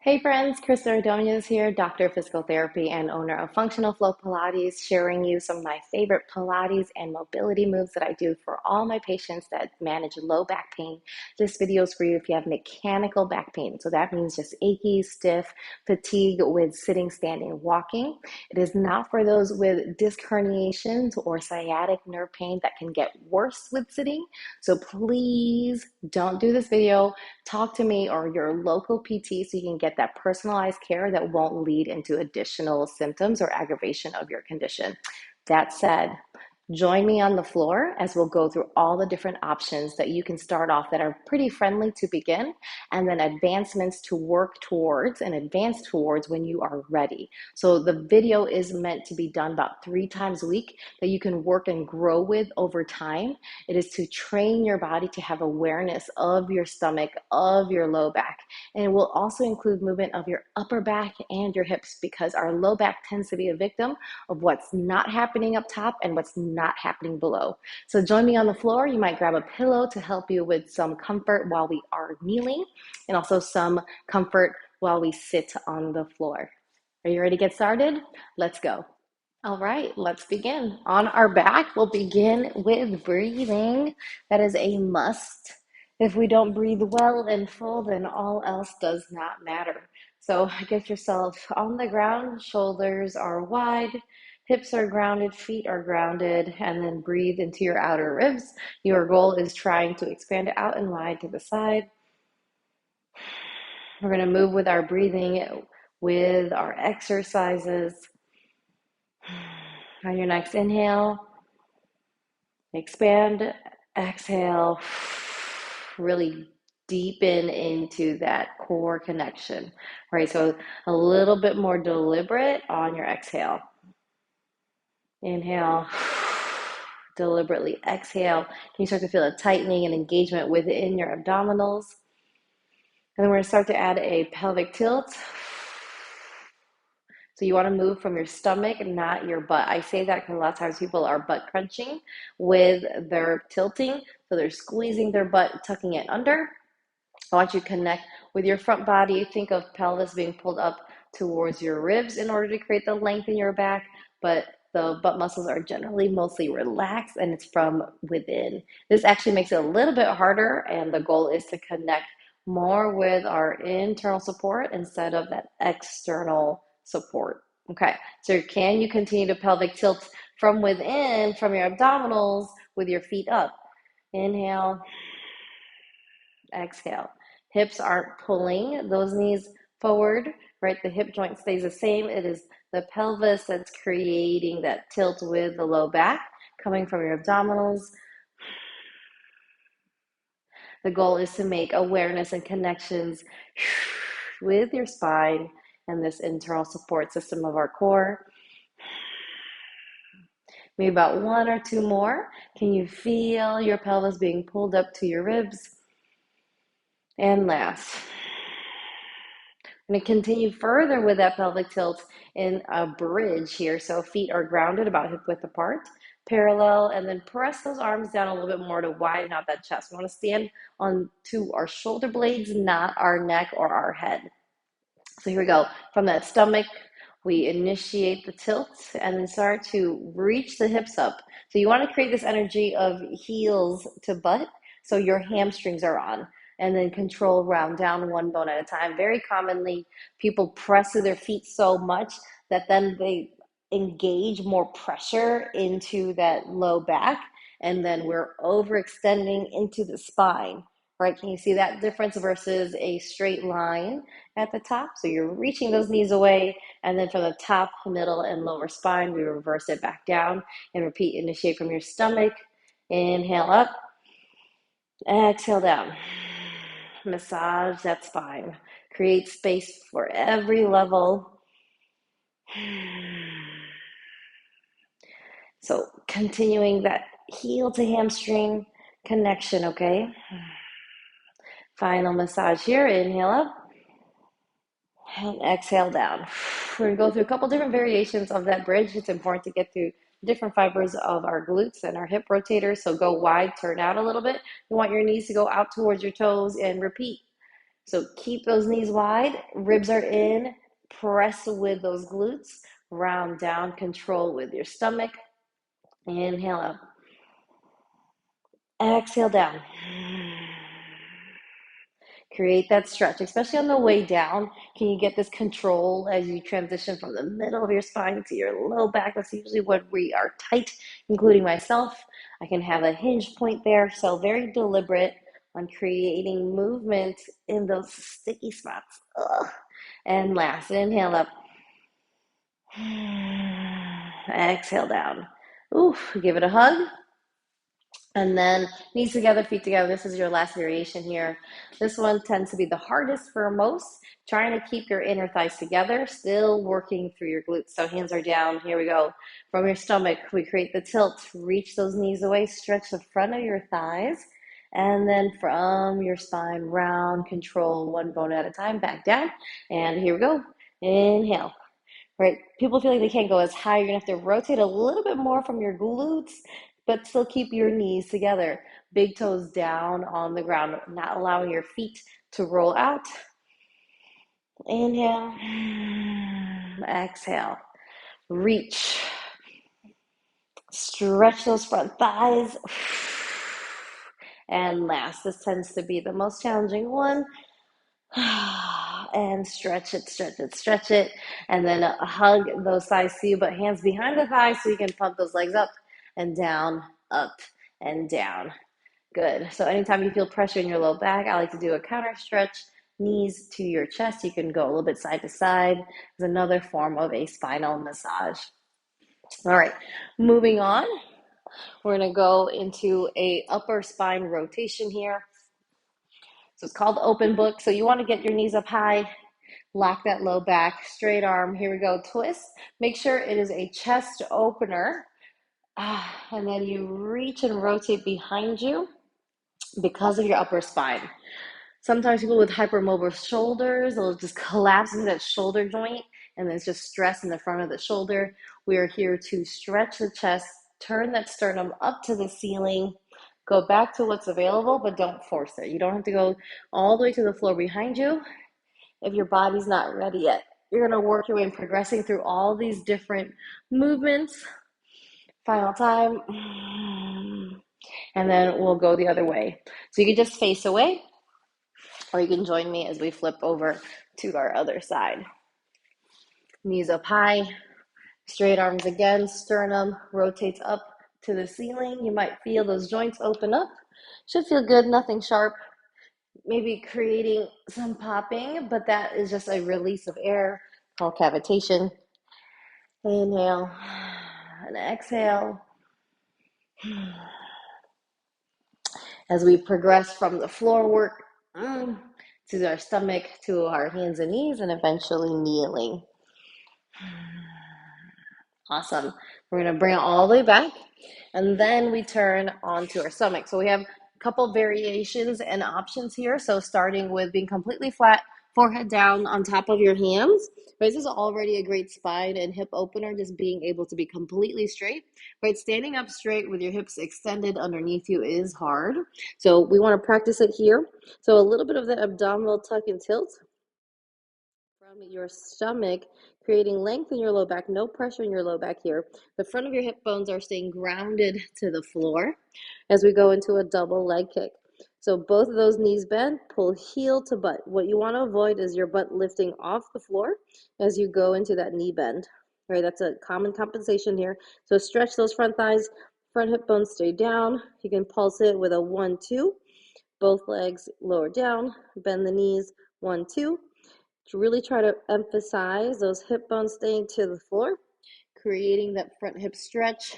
Hey friends, Krista Ordonez here, Doctor of Physical Therapy and owner of Functional Flow Pilates, sharing you some of my favorite Pilates and mobility moves that I do for all my patients that manage low back pain. This video is for you if you have mechanical back pain. So that means just achy, stiff, fatigue with sitting, standing, walking. It is not for those with disc herniations or sciatic nerve pain that can get worse with sitting. So please don't do this video. Talk to me or your local PT so you can get that personalized care that won't lead into additional symptoms or aggravation of your condition. That said, join me on the floor as we'll go through all the different options that you can start off that are pretty friendly to begin, and then advancements to work towards and advance towards when you are ready. So the video is meant to be done about 3 times a week that you can work and grow with over time. It is to train your body to have awareness of your stomach, of your low back, and it will also include movement of your upper back and your hips because our low back tends to be a victim of what's not happening up top and what's not happening below. So join me on the floor. You might grab a pillow to help you with some comfort while we are kneeling, and also some comfort while we sit on the floor. Are you ready to get started? Let's go. All right, let's begin. On our back, we'll begin with breathing. That is a must. If we don't breathe well and full, then all else does not matter. So get yourself on the ground, shoulders are wide, hips are grounded, feet are grounded, and then breathe into your outer ribs. Your goal is trying to expand it out and wide to the side. We're going to move with our breathing with our exercises. On your next inhale, expand, exhale, really deepen into that core connection, right? So a little bit more deliberate on your exhale. Inhale, deliberately exhale. Can you start to feel a tightening and engagement within your abdominals? And then we're going to start to add a pelvic tilt. So you want to move from your stomach, not your butt. I say that because a lot of times people are butt crunching with their tilting. So they're squeezing their butt, tucking it under. I want you to connect with your front body. Think of pelvis being pulled up towards your ribs in order to create the length in your back, but the butt muscles are generally mostly relaxed and it's from within. This actually makes it a little bit harder, and the goal is to connect more with our internal support instead of that external support. Okay, so can you continue to pelvic tilt from within, from your abdominals with your feet up? Inhale, exhale. Hips aren't pulling those knees forward, right? The hip joint stays the same. It is the pelvis that's creating that tilt with the low back coming from your abdominals. The goal is to make awareness and connections with your spine and this internal support system of our core. Maybe about 1 or 2 more. Can you feel your pelvis being pulled up to your ribs? And last. I'm going to continue further with that pelvic tilt in a bridge here. So feet are grounded about hip width apart, parallel, and then press those arms down a little bit more to widen out that chest. We want to stand on to our shoulder blades, not our neck or our head. So here we go. From that stomach, we initiate the tilt and then start to reach the hips up. So you want to create this energy of heels to butt so your hamstrings are on. And then control round down one bone at a time. Very commonly, people press to their feet so much that then they engage more pressure into that low back, and then we're overextending into the spine, right? Can you see that difference versus a straight line at the top? So you're reaching those knees away, and then from the top, middle, and lower spine, we reverse it back down and repeat. Initiate from your stomach. Inhale up, exhale down. Massage that spine. Create space for every level. So continuing that heel to hamstring connection, okay? Final massage here. Inhale up and exhale down. We're going to go through a couple different variations of that bridge. It's important to get through different fibers of our glutes and our hip rotators. So go wide, turn out a little bit. You want your knees to go out towards your toes and repeat. So keep those knees wide, ribs are in, press with those glutes, round down, control with your stomach. Inhale up, exhale down. Create that stretch, especially on the way down. Can you get this control as you transition from the middle of your spine to your low back? That's usually when we are tight, including myself. I can have a hinge point there, so very deliberate on creating movement in those sticky spots. Ugh. And last, inhale up. Exhale down. Oof, give it a hug. And then knees together, feet together. This is your last variation here. This one tends to be the hardest for most. Trying to keep your inner thighs together, still working through your glutes. So hands are down. Here we go. From your stomach, we create the tilt. Reach those knees away. Stretch the front of your thighs. And then from your spine, round, control, one bone at a time, back down. And here we go. Inhale. Right? People feel like they can't go as high. You're going to have to rotate a little bit more from your glutes, but still keep your knees together. Big toes down on the ground, not allowing your feet to roll out. Inhale. Exhale. Reach. Stretch those front thighs. And last, this tends to be the most challenging one. And stretch it, stretch it, stretch it. And then hug those thighs to you, but hands behind the thighs so you can pump those legs up and down, up and down. Good. So anytime you feel pressure in your low back, I like to do a counter stretch, knees to your chest. You can go a little bit side to side. It's another form of a spinal massage. All right, moving on. We're going to go into a upper spine rotation here. So it's called open book. So you want to get your knees up high, lock that low back, straight arm. Here we go, twist. Make sure it is a chest opener. And then you reach and rotate behind you because of your upper spine. Sometimes people with hypermobile shoulders, they'll just collapse into that shoulder joint and there's just stress in the front of the shoulder. We are here to stretch the chest, turn that sternum up to the ceiling, go back to what's available, but don't force it. You don't have to go all the way to the floor behind you if your body's not ready yet. You're going to work your way in progressing through all these different movements. Final time. And then we'll go the other way. So you can just face away, or you can join me as we flip over to our other side. Knees up high, straight arms again, sternum rotates up to the ceiling. You might feel those joints open up. Should feel good, nothing sharp. Maybe creating some popping, but that is just a release of air called cavitation. Inhale and exhale. As we progress from the floor work to our stomach, to our hands and knees, and eventually kneeling. Awesome. We're going to bring it all the way back, and then we turn onto our stomach. So we have a couple variations and options here. So starting with being completely flat, forehead down on top of your hands. Right, this is already a great spine and hip opener, just being able to be completely straight. Right, standing up straight with your hips extended underneath you is hard. So we want to practice it here. So a little bit of the abdominal tuck and tilt from your stomach, creating length in your low back, no pressure in your low back here. The front of your hip bones are staying grounded to the floor as we go into a double leg kick. So both of those knees bend, pull heel to butt. What you want to avoid is your butt lifting off the floor as you go into that knee bend. All right, that's a common compensation here. So stretch those front thighs, front hip bones stay down. You can pulse it with a 1-2. Both legs lower down, bend the knees, 1-2. To really try to emphasize those hip bones staying to the floor, creating that front hip stretch,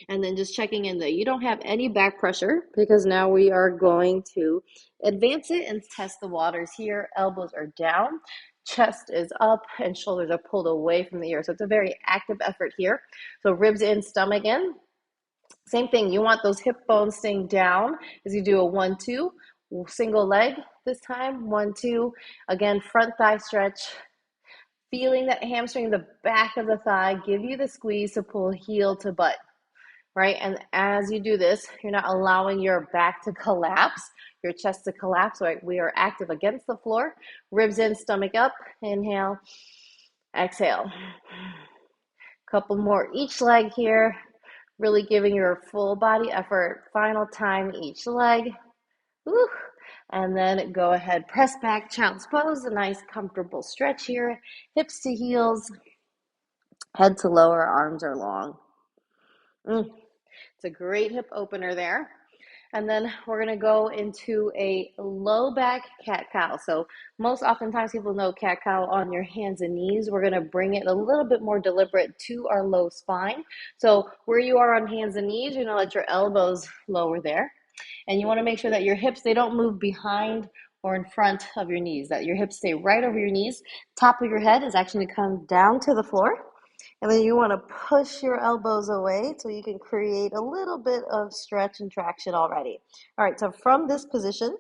and then just checking in that you don't have any back pressure, because now we are going to advance it and test the waters here. Elbows are down, chest is up, and shoulders are pulled away from the ear. So it's a very active effort here. So ribs in, stomach in. Same thing, you want those hip bones staying down as you do a 1-2, single leg this time, 1-2. Again, front thigh stretch, feeling that hamstring, the back of the thigh, give you the squeeze to pull heel to butt. right? And as you do this, you're not allowing your back to collapse, your chest to collapse, right? We are active against the floor, ribs in, stomach up, inhale, exhale. Couple more each leg here, really giving your full body effort. Final time each leg. Woo. And then go ahead, press back, child's pose, a nice comfortable stretch here. Hips to heels, head to lower, arms are long. It's a great hip opener there. And then we're going to go into a low back cat-cow. So most oftentimes people know cat-cow on your hands and knees. We're going to bring it a little bit more deliberate to our low spine. So where you are on hands and knees, you're going to let your elbows lower there. And you want to make sure that your hips, they don't move behind or in front of your knees, that your hips stay right over your knees. Top of your head is actually going to come down to the floor. And then you want to push your elbows away so you can create a little bit of stretch and traction already. All right, so from this position,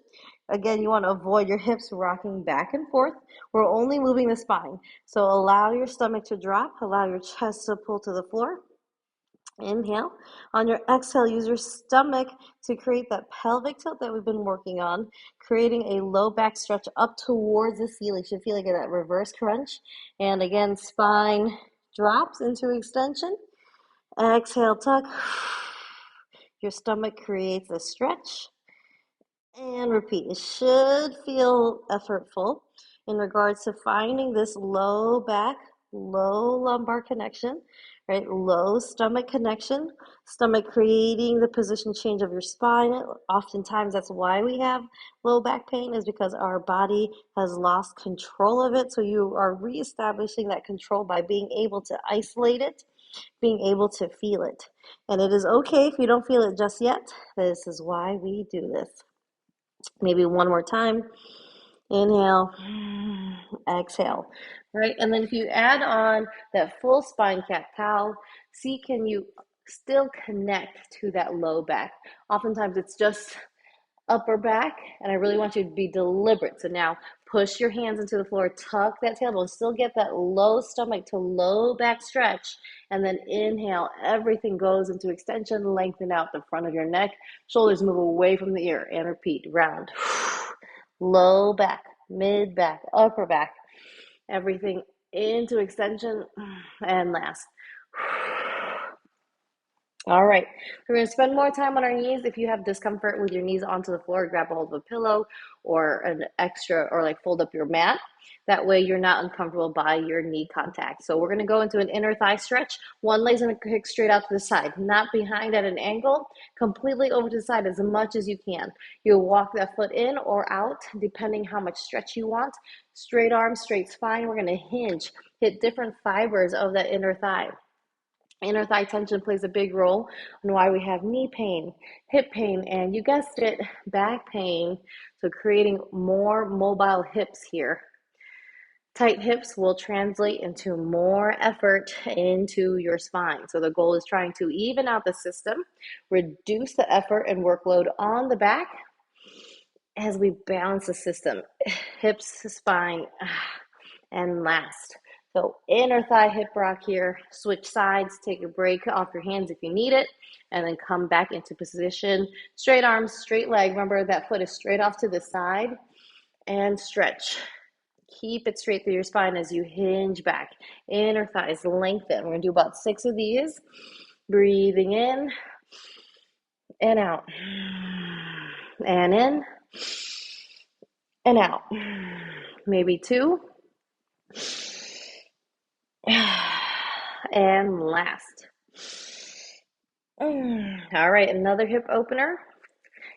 again, you want to avoid your hips rocking back and forth. We're only moving the spine. So allow your stomach to drop, allow your chest to pull to the floor. Inhale. On your exhale, use your stomach to create that pelvic tilt that we've been working on, creating a low back stretch up towards the ceiling. You should feel like that reverse crunch. And again, spine drops into extension. Exhale, tuck. Your stomach creates a stretch. And repeat. It should feel effortful in regards to finding this low back, low lumbar connection, right? Low stomach connection, stomach creating the position change of your spine. Oftentimes that's why we have low back pain, is because our body has lost control of it. So you are reestablishing that control by being able to isolate it, being able to feel it. And it is okay if you don't feel it just yet. This is why we do this. Maybe one more time. Inhale, exhale, right? And then if you add on that full spine cat-cow, see, can you still connect to that low back? Oftentimes it's just upper back, and I really want you to be deliberate. So now push your hands into the floor, tuck that tailbone, still get that low stomach to low back stretch, and then inhale, everything goes into extension, lengthen out the front of your neck, shoulders move away from the ear, and repeat, round, low back, mid back, upper back, everything into extension, and last. All right, we're going to spend more time on our knees. If you have discomfort with your knees onto the floor, grab a hold of a pillow or an extra, or like fold up your mat. That way you're not uncomfortable by your knee contact. So we're going to go into an inner thigh stretch. One leg's going to kick straight out to the side, not behind at an angle, completely over to the side as much as you can. You'll walk that foot in or out, depending how much stretch you want. Straight arms, straight spine. We're going to hinge, hit different fibers of that inner thigh. Inner thigh tension plays a big role in why we have knee pain, hip pain, and you guessed it, back pain. So creating more mobile hips here. Tight hips will translate into more effort into your spine. So the goal is trying to even out the system, reduce the effort and workload on the back as we balance the system. Hips, spine, and last. So inner thigh hip rock here, switch sides, take a break off your hands if you need it, and then come back into position. Straight arms, straight leg. Remember that foot is straight off to the side, and stretch. Keep it straight through your spine as you hinge back. Inner thighs lengthen. We're gonna do about 6 of these. Breathing in and out, and in and out. Maybe 2. And last. All right, another hip opener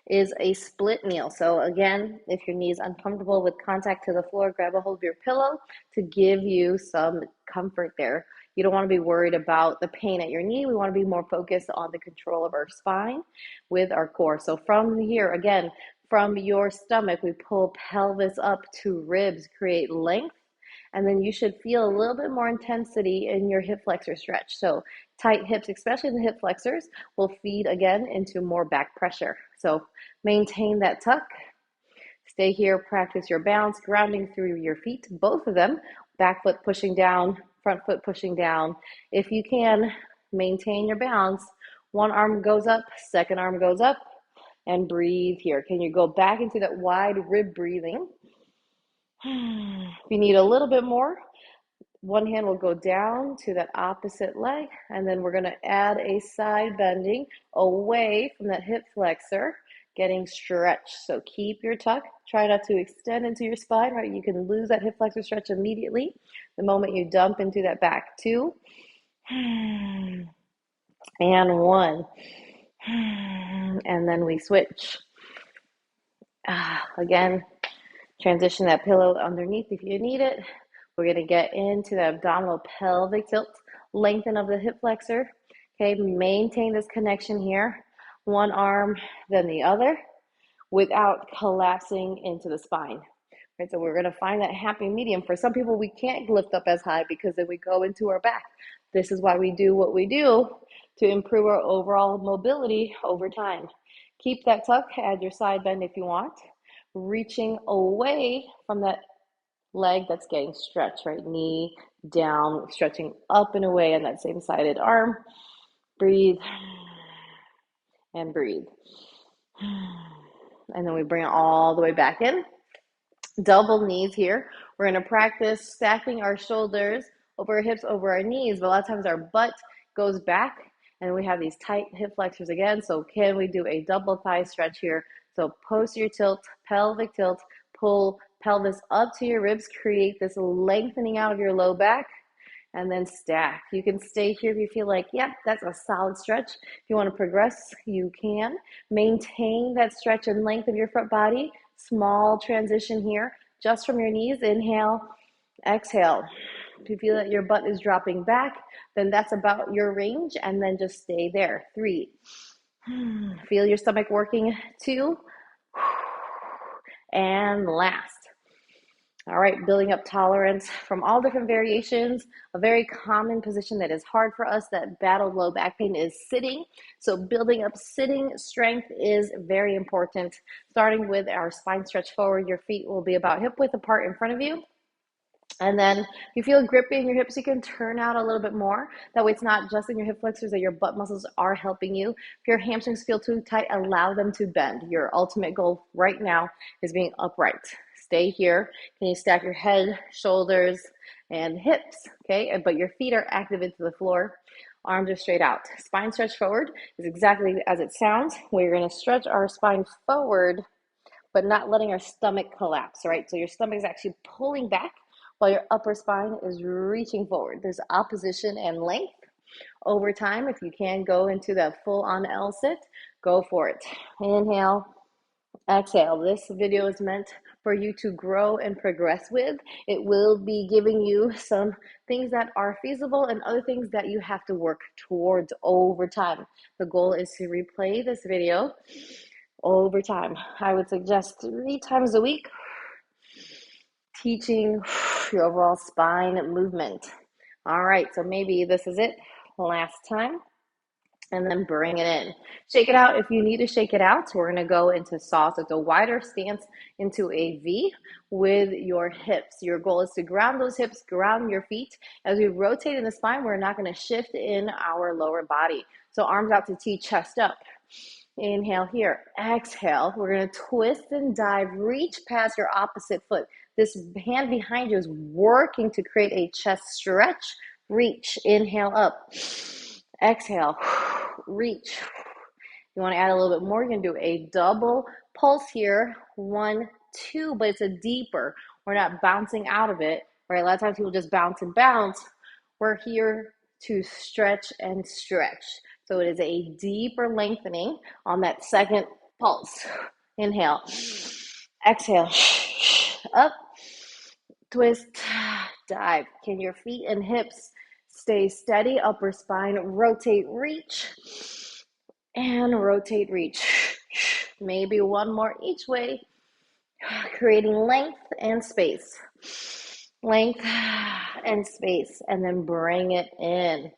is a split kneel. So again, if your knee is uncomfortable with contact to the floor, grab a hold of your pillow to give you some comfort there. You don't want to be worried about the pain at your knee. We want to be more focused on the control of our spine with our core. So from here, again, from your stomach, we pull pelvis up to ribs, create length. And then you should feel a little bit more intensity in your hip flexor stretch. So tight hips, especially the hip flexors, will feed again into more back pressure. So maintain that tuck. Stay here, practice your balance, grounding through your feet, both of them, back foot pushing down, front foot pushing down. If you can, maintain your balance One arm goes up, second arm goes up, and breathe here. Can you go back into that wide rib breathing? If you need a little bit more, one hand will go down to that opposite leg, and then we're going to add a side bending away from that hip flexor, getting stretched. So keep your tuck. Try not to extend into your spine, right? You can lose that hip flexor stretch immediately the moment you dump into that back. 2 and 1, and then we switch. Again, transition that pillow underneath if you need it. We're going to get into the abdominal pelvic tilt, lengthen of the hip flexor. Okay, maintain this connection here. One arm, then the other, without collapsing into the spine. Right, so we're going to find that happy medium. For some people, we can't lift up as high because then we go into our back. This is why we do what we do, to improve our overall mobility over time. Keep that tuck, add your side bend if you want, reaching away from that leg that's getting stretched, right? Knee down, stretching up and away on that same sided arm. Breathe and breathe. And then we bring it all the way back in. Double knees here. We're going to practice stacking our shoulders over our hips, over our knees, but a lot of times our butt goes back and we have these tight hip flexors again. So can we do a double thigh stretch here? So posterior tilt, pelvic tilt, pull pelvis up to your ribs, create this lengthening out of your low back, and then stack. You can stay here if you feel like, yep, that's a solid stretch. If you want to progress, you can. Maintain that stretch and length of your front body. Small transition here, just from your knees. Inhale, exhale. If you feel that your butt is dropping back, then that's about your range, and then just stay there. 3. Feel your stomach working. 2. And last. All right, building up tolerance from all different variations. A very common position that is hard for us that battle low back pain is sitting. So building up sitting strength is very important. Starting with our spine stretch forward, your feet will be about hip width apart in front of you. And then if you feel grippy in your hips, you can turn out a little bit more. That way it's not just in your hip flexors, that your butt muscles are helping you. If your hamstrings feel too tight, allow them to bend. Your ultimate goal right now is being upright. Stay here. Can you stack your head, shoulders, and hips, okay? But your feet are active into the floor. Arms are straight out. Spine stretch forward is exactly as it sounds. We're going to stretch our spine forward, but not letting our stomach collapse, right? So your stomach is actually pulling back while your upper spine is reaching forward. There's opposition and length. Over time, if you can go into that full-on L-sit, go for it. Inhale, exhale. This video is meant for you to grow and progress with. It will be giving you some things that are feasible and other things that you have to work towards over time. The goal is to replay this video over time. I would suggest 3 times a week, teaching your overall spine movement. All right, so maybe this is it. Last time. And then bring it in. Shake it out if you need to shake it out. We're going to go into saw. So it's a wider stance into a V with your hips. Your goal is to ground those hips, ground your feet. As we rotate in the spine, we're not going to shift in our lower body. So arms out to T, chest up. Inhale here. Exhale. We're going to twist and dive. Reach past your opposite foot. This hand behind you is working to create a chest stretch. Reach. Inhale up. Exhale. Reach. You want to add a little bit more, you can do a double pulse here. 1, 2, but it's a deeper. We're not bouncing out of it, right? A lot of times people just bounce and bounce. We're here to stretch and stretch. So it is a deeper lengthening on that second pulse. Inhale. Exhale. Up. Twist. Dive. Can your feet and hips stay steady? Upper spine. Rotate. Reach. And rotate. Reach. Maybe one more each way. Creating length and space. Length and space. And then bring it in.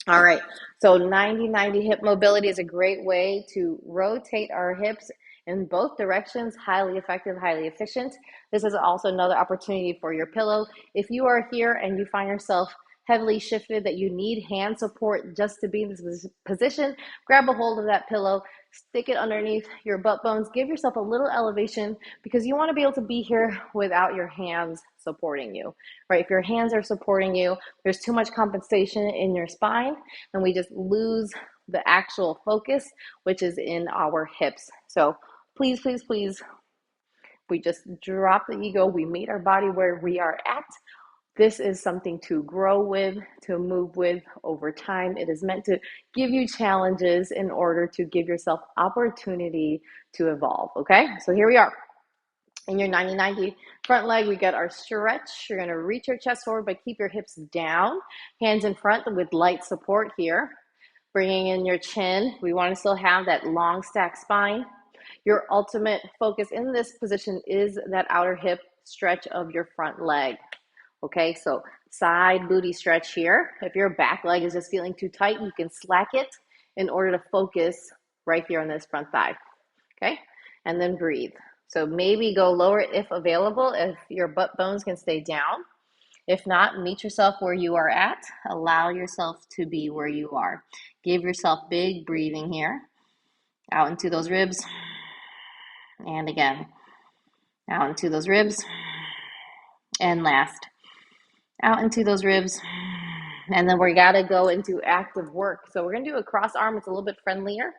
All right, so 90-90 hip mobility is a great way to rotate our hips in both directions. Highly effective, highly efficient. This is also another opportunity for your pillow. If you are here and you find yourself heavily shifted that you need hand support just to be in this position, grab a hold of that pillow, stick it underneath your butt bones, give yourself a little elevation because you want to be able to be here without your hands supporting you, right? If your hands are supporting you, there's too much compensation in your spine and we just lose the actual focus, which is in our hips. So please, please, please, we just drop the ego. We meet our body where we are at. This is something to grow with, to move with over time. It is meant to give you challenges in order to give yourself opportunity to evolve, okay? So here we are. In your 90-90 front leg, we got our stretch. You're gonna reach your chest forward, but keep your hips down. Hands in front with light support here. Bringing in your chin. We wanna still have that long stacked spine. Your ultimate focus in this position is that outer hip stretch of your front leg. Okay, so side booty stretch here. If your back leg is just feeling too tight, you can slack it in order to focus right here on this front thigh. Okay, and then breathe. So maybe go lower if available, if your butt bones can stay down. If not, meet yourself where you are at. Allow yourself to be where you are. Give yourself big breathing here. Out into those ribs. And again, out into those ribs. And last, out into those ribs. And then we gotta go into active work. So we're gonna do a cross arm. It's a little bit friendlier.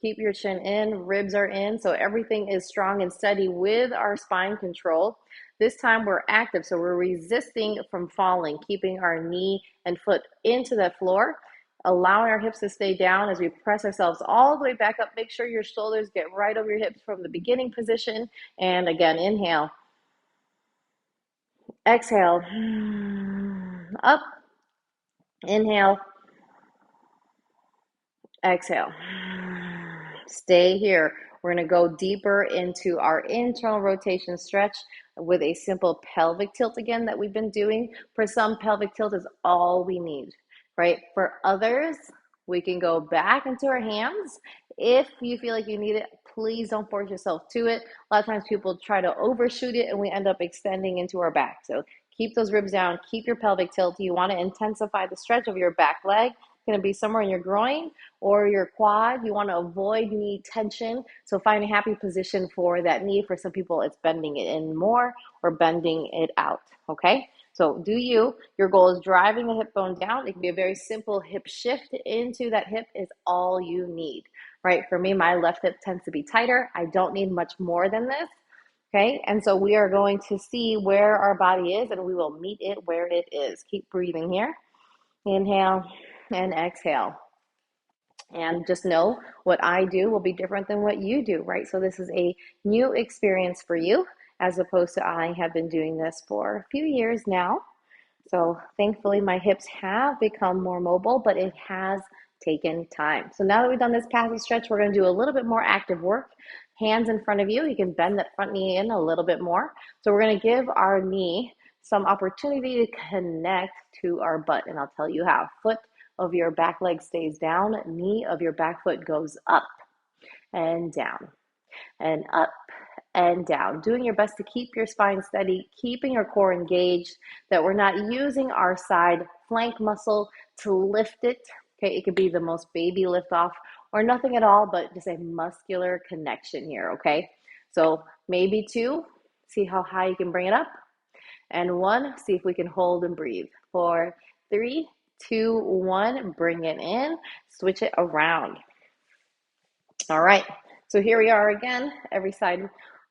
Keep your chin in, ribs are in, so everything is strong and steady with our spine control. This time we're active, so we're resisting from falling, keeping our knee and foot into the floor, allowing our hips to stay down as we press ourselves all the way back up. Make sure your shoulders get right over your hips from the beginning position. And again, inhale. Exhale. Up. Inhale. Exhale. Stay here. We're going to go deeper into our internal rotation stretch with a simple pelvic tilt again that we've been doing. For some, pelvic tilt is all we need, right? For others, we can go back into our hands. If you feel like you need it, please don't force yourself to it. A lot of times people try to overshoot it and we end up extending into our back. So keep those ribs down, keep your pelvic tilt. You want to intensify the stretch of your back leg. It's going to be somewhere in your groin or your quad. You want to avoid knee tension. So find a happy position for that knee. For some people, it's bending it in more or bending it out, okay? So do you. Your goal is driving the hip bone down. It can be a very simple hip shift into that hip is all you need, right? For me, my left hip tends to be tighter. I don't need much more than this, okay? And so we are going to see where our body is and we will meet it where it is. Keep breathing here. Inhale and exhale. And just know what I do will be different than what you do, right? So this is a new experience for you as opposed to I have been doing this for a few years now. So thankfully my hips have become more mobile, but it has taken time. So now that we've done this passive stretch, we're going to do a little bit more active work. Hands in front of you. You can bend that front knee in a little bit more. So we're going to give our knee some opportunity to connect to our butt, and I'll tell you how. Foot of your back leg stays down, knee of your back foot goes up and down and up and down. Doing your best to keep your spine steady, keeping your core engaged, that we're not using our side flank muscle to lift it. Okay, it could be the most baby lift off or nothing at all, but just a muscular connection here, okay? So maybe 2, see how high you can bring it up. And 1, see if we can hold and breathe. 4, 3, 2, 1, bring it in, switch it around. All right, so here we are again. Every side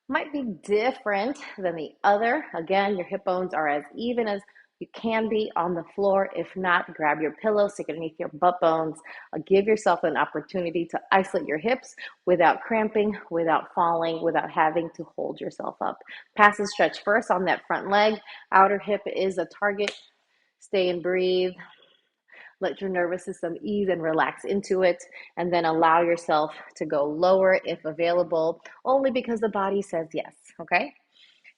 might be different than the other. Again, your hip bones are as even as you can be on the floor. If not, grab your pillow, stick it underneath your butt bones. Give yourself an opportunity to isolate your hips without cramping, without falling, without having to hold yourself up. Passive stretch first on that front leg. Outer hip is a target. Stay and breathe. Let your nervous system ease and relax into it, and then allow yourself to go lower if available, only because the body says yes, okay?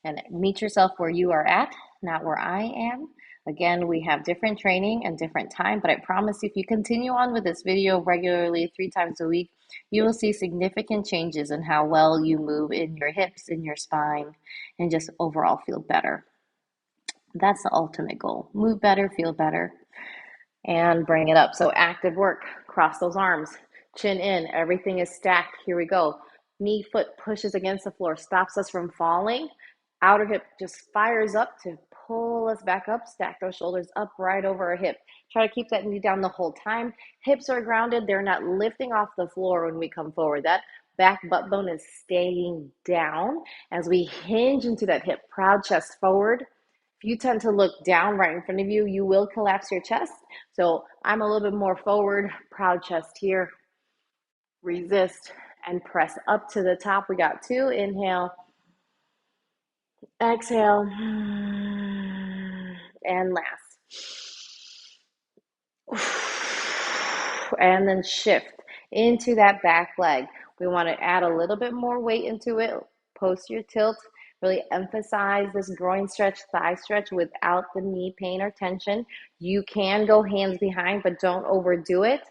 And meet yourself where you are at, not where I am. Again, we have different training and different time, but I promise if you continue on with this video regularly 3 times a week, you will see significant changes in how well you move in your hips, in your spine, and just overall feel better. That's the ultimate goal. Move better, feel better. and bring it up. So active work, cross those arms, chin in, everything is stacked. Here we go. Knee foot pushes against the floor, stops us from falling. Outer hip just fires up to pull us back up, stack those shoulders up right over our hip. Try to keep that knee down the whole time. Hips are grounded, they're not lifting off the floor when we come forward. That back butt bone is staying down as we hinge into that hip. Proud chest forward. If you tend to look down right in front of you, you will collapse your chest. So I'm a little bit more forward, proud chest here. Resist and press up to the top. We got two. Inhale, exhale, and last. And then shift into that back leg. We want to add a little bit more weight into it. Posterior tilt. Really emphasize this groin stretch, thigh stretch without the knee pain or tension. You can go hands behind, but don't overdo it.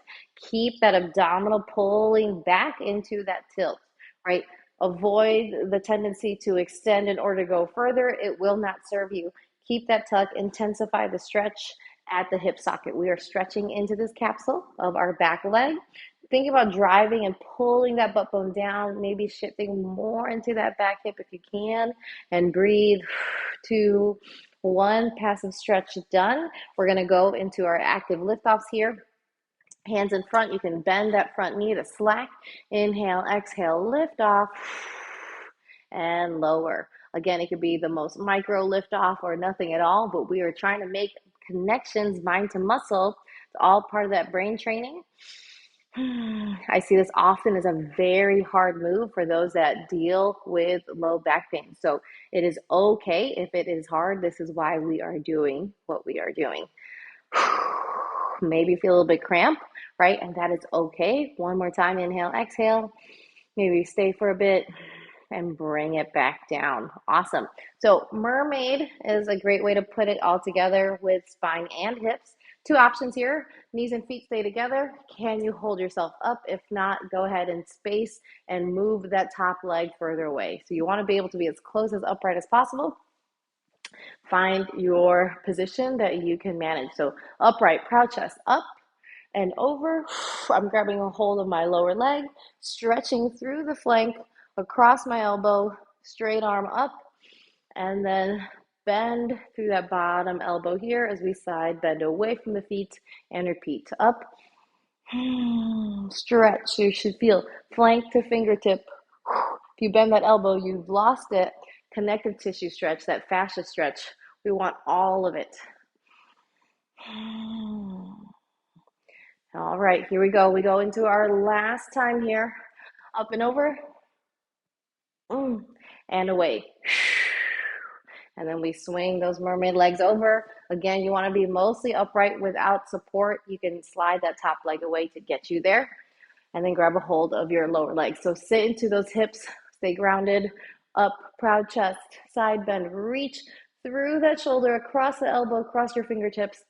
Keep that abdominal pulling back into that tilt, right? Avoid the tendency to extend in order to go further. It will not serve you. Keep that tuck, intensify the stretch at the hip socket. We are stretching into this capsule of our back leg. Think about driving and pulling that butt bone down, maybe shifting more into that back hip if you can, and breathe. 2, 1, passive stretch done. We're going to go into our active liftoffs here. Hands in front, you can bend that front knee to slack. Inhale, exhale, lift off, and lower. Again, it could be the most micro lift off or nothing at all, but we are trying to make connections, mind to muscle. It's all part of that brain training. I see this often as a very hard move for those that deal with low back pain. So it is okay if it is hard. This is why we are doing what we are doing. Maybe feel a little bit cramp, right? And that is okay. One more time, inhale, exhale. Maybe stay for a bit and bring it back down. Awesome. So mermaid is a great way to put it all together with spine and hips. Two options here. Knees and feet stay together. Can you hold yourself up? If not, go ahead and space and move that top leg further away. So you want to be able to be as close as upright as possible. Find your position that you can manage. So upright, proud chest, up and over. I'm grabbing a hold of my lower leg, stretching through the flank, across my elbow, straight arm up, and then bend through that bottom elbow here as we side bend away from the feet and repeat. Up, stretch. You should feel flank to fingertip. If you bend that elbow, you've lost it. Connective tissue stretch, that fascia stretch. We want all of it. All right, here we go. We go into our last time here. Up and over. And away. And then we swing those mermaid legs over. Again, you want to be mostly upright without support. You can slide that top leg away to get you there. And then grab a hold of your lower leg. So sit into those hips. Stay grounded. Up, proud chest, side bend. Reach through that shoulder, across the elbow, across your fingertips.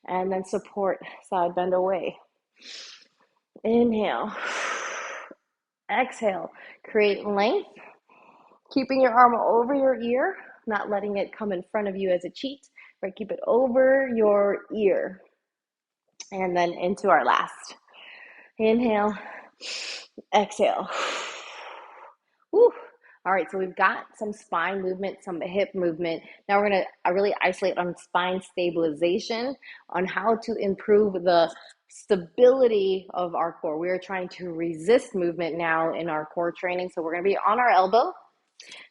And then support, side bend away. Inhale. Exhale. Create length. Keeping your arm over your ear, not letting it come in front of you as a cheat, right? Keep it over your ear. And then into our last. Inhale, exhale. Woo. All right, so we've got some spine movement, some hip movement. Now we're going to really isolate on spine stabilization, on how to improve the stability of our core. We are trying to resist movement now in our core training. So we're going to be on our elbow.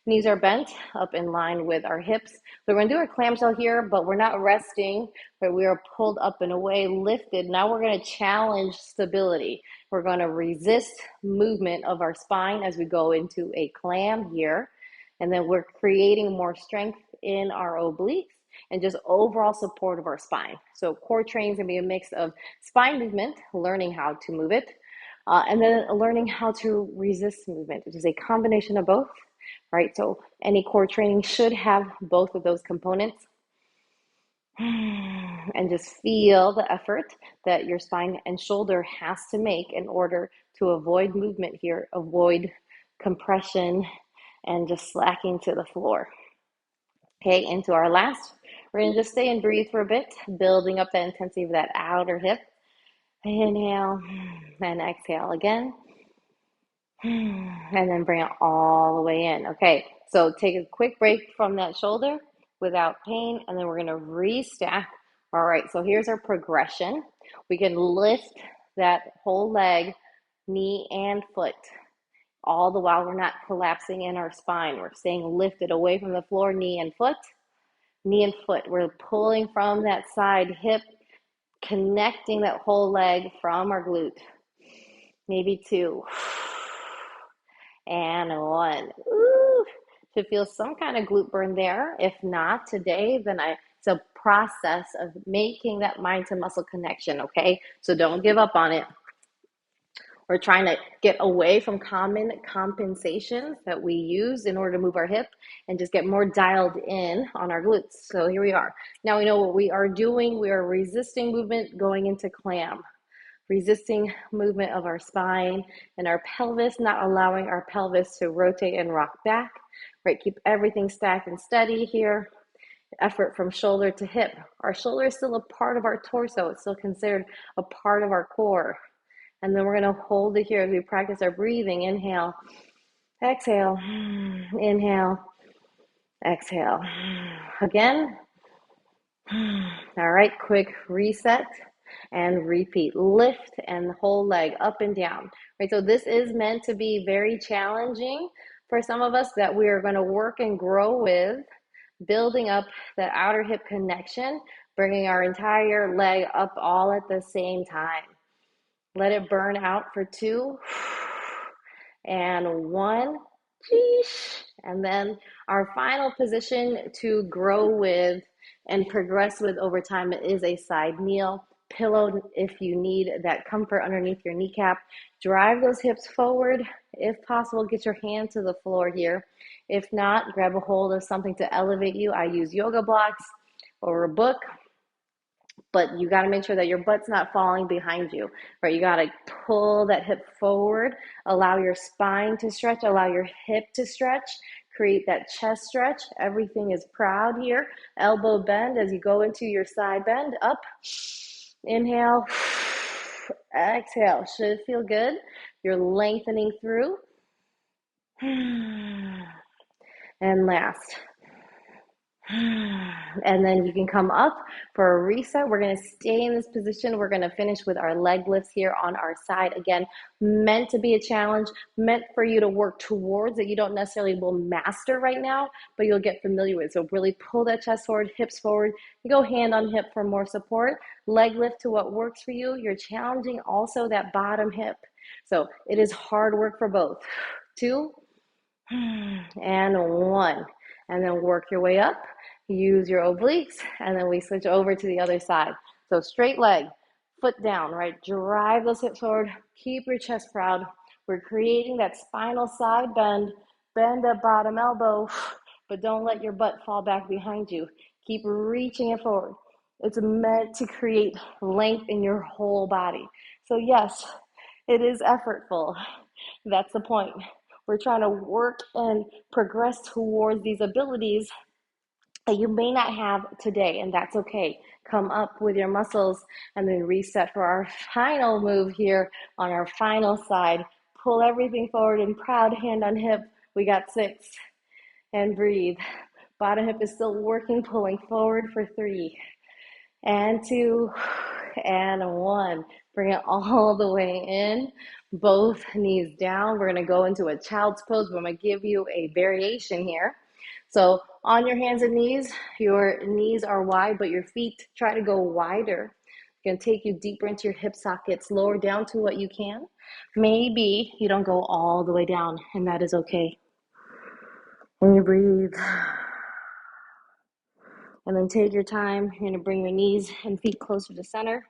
Knees are bent up in line with our hips. So we're going to do our clamshell here, but we're not resting, but we are pulled up and away, lifted. Now we're going to challenge stability. We're going to resist movement of our spine as we go into a clam here. And then we're creating more strength in our obliques and just overall support of our spine. So core training is going to be a mix of spine movement, learning how to move it, and then learning how to resist movement, which is a combination of both. Right, so any core training should have both of those components. And just feel the effort that your spine and shoulder has to make in order to avoid movement here, avoid compression, and just slacking to the floor. Okay, into our last We're going to just stay and breathe for a bit, building up the intensity of that outer hip. Inhale and exhale again. And then bring it all the way in. Okay, so take a quick break from that shoulder without pain, and then we're going to restack. All right, so here's our progression. We can lift that whole leg, knee and foot, all the while we're not collapsing in our spine. We're staying lifted away from the floor, knee and foot. Knee and foot. We're pulling from that side hip, connecting that whole leg from our glute. Maybe 2. And 1. Ooh, should feel some kind of glute burn there. If not today, then it's a process of making that mind to muscle connection, okay? So don't give up on it. We're trying to get away from common compensations that we use in order to move our hip and just get more dialed in on our glutes. So here we are. Now we know what we are doing. We are resisting movement going into clam, resisting movement of our spine and our pelvis, not allowing our pelvis to rotate and rock back, right? Keep everything stacked and steady here. Effort from shoulder to hip. Our shoulder is still a part of our torso. It's still considered a part of our core. And then we're going to hold it here as we practice our breathing. Inhale, exhale, inhale, exhale. Again. All right, quick reset and repeat. Lift and the whole leg up and down. Right, so this is meant to be very challenging for some of us that we are going to work and grow with, building up that outer hip connection, bringing our entire leg up all at the same time. Let it burn out for 2 and 1. And then our final position to grow with and progress with over time is a side kneel. Pillow if you need that comfort underneath your kneecap. Drive those hips forward. If possible, get your hand to the floor here. If not, grab a hold of something to elevate you. I use yoga blocks or a book. But you got to make sure that your butt's not falling behind you, right? You got to pull that hip forward, allow your spine to stretch, allow your hip to stretch, create that chest stretch. Everything is proud here. Elbow bend as you go into your side bend, up, inhale, exhale. Should feel good. You're lengthening through. And last. And then you can come up for a reset. We're going to stay in this position. We're going to finish with our leg lifts here on our side. Again, meant to be a challenge, meant for you to work towards that you don't necessarily will master right now, but you'll get familiar with. So really pull that chest forward, hips forward. You go hand on hip for more support. Leg lift to what works for you. You're challenging also that bottom hip. So it is hard work for both. 2 and 1. And then work your way up. Use your obliques, and then we switch over to the other side. So straight leg, foot down, right? Drive those hips forward. Keep your chest proud. We're creating that spinal side bend. Bend that bottom elbow, but don't let your butt fall back behind you. Keep reaching it forward. It's meant to create length in your whole body. So yes, it is effortful. That's the point. We're trying to work and progress towards these abilities that you may not have today, and that's okay. Come up with your muscles and then reset for our final move here on our final side. Pull everything forward and proud, hand on hip. We got 6. And breathe. Bottom hip is still working, pulling forward for 3 and 2 and 1. Bring it all the way in. Both knees down. We're going to go into a child's pose, but I'm going to give you a variation here. So on your hands and knees, your knees are wide, but your feet try to go wider. It's going to take you deeper into your hip sockets, lower down to what you can. Maybe you don't go all the way down, and that is okay. And you breathe. And then take your time. You're going to bring your knees and feet closer to center.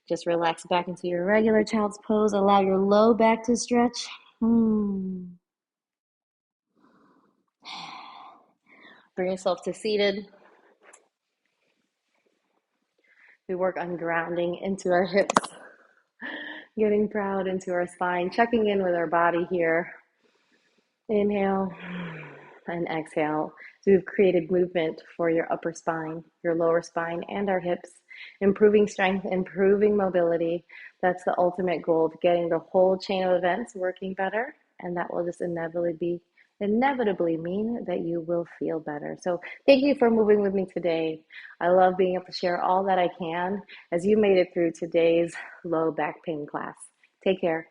Just relax back into your regular child's pose. Allow your low back to stretch. Bring yourself to seated. We work on grounding into our hips, getting proud into our spine, checking in with our body here. Inhale, and exhale. So we've created movement for your upper spine, your lower spine, and our hips, improving strength, improving mobility. That's the ultimate goal of getting the whole chain of events working better. And that will just inevitably mean that you will feel better. So thank you for moving with me today. I love being able to share all that I can as you made it through today's low back pain class. Take care.